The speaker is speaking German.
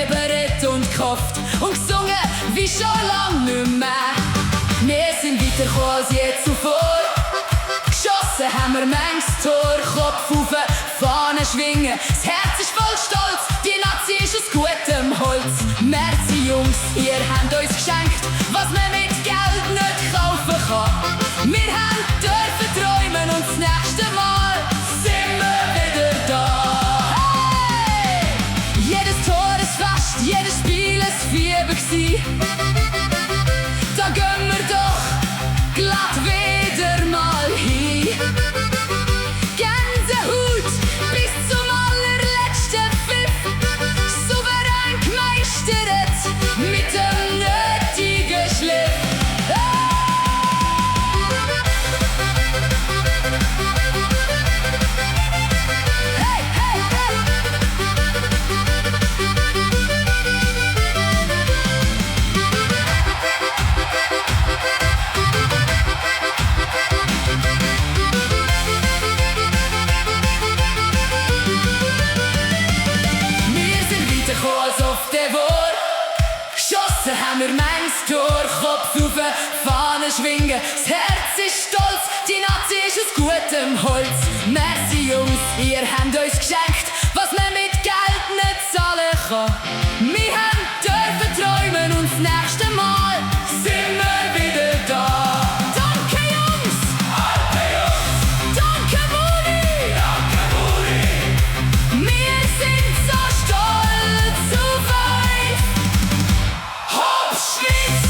gefiebert und gehofft und gesungen wie schon lang nicht mehr. Wir sind weitergekommen als je zuvor. Geschossen haben wir manches Tor, Kopf auf, Fahne schwingen. Das Herz ist voll Stolz, die Nazi ist aus gutem Holz. Merci Jungs, ihr habt uns geschenkt, was man mit Geld nicht kaufen kann. Wir haben dürfen träumen und das nächste Mal sind wir wieder da. Hey! Jedes Tor ist Fest, jedes Spiel ist Fieber gsi. Da gehen wir doch glatt wieder mal hin. Gänsehaut bis zum allerletzten Pfiff. Souverän gemeistert mit dem nötigen Schliff. Hey, hey, hey. Als auf der Wohr geschossen haben wir manches Tor, Kopf auf, Fahne schwingen. Das Herz ist stolz, die Nazi ist aus gutem Holz. Merci Jungs, ihr habt uns geschenkt, was man mit Geld nicht zahlen kann. Wir haben dürfen träumen und das nächste Mal sind wir wieder da. Danke Jungs! Danke Jungs! Danke Muri! Danke Muri! Wir sind so stolz auf euch! Hopp Schweiz!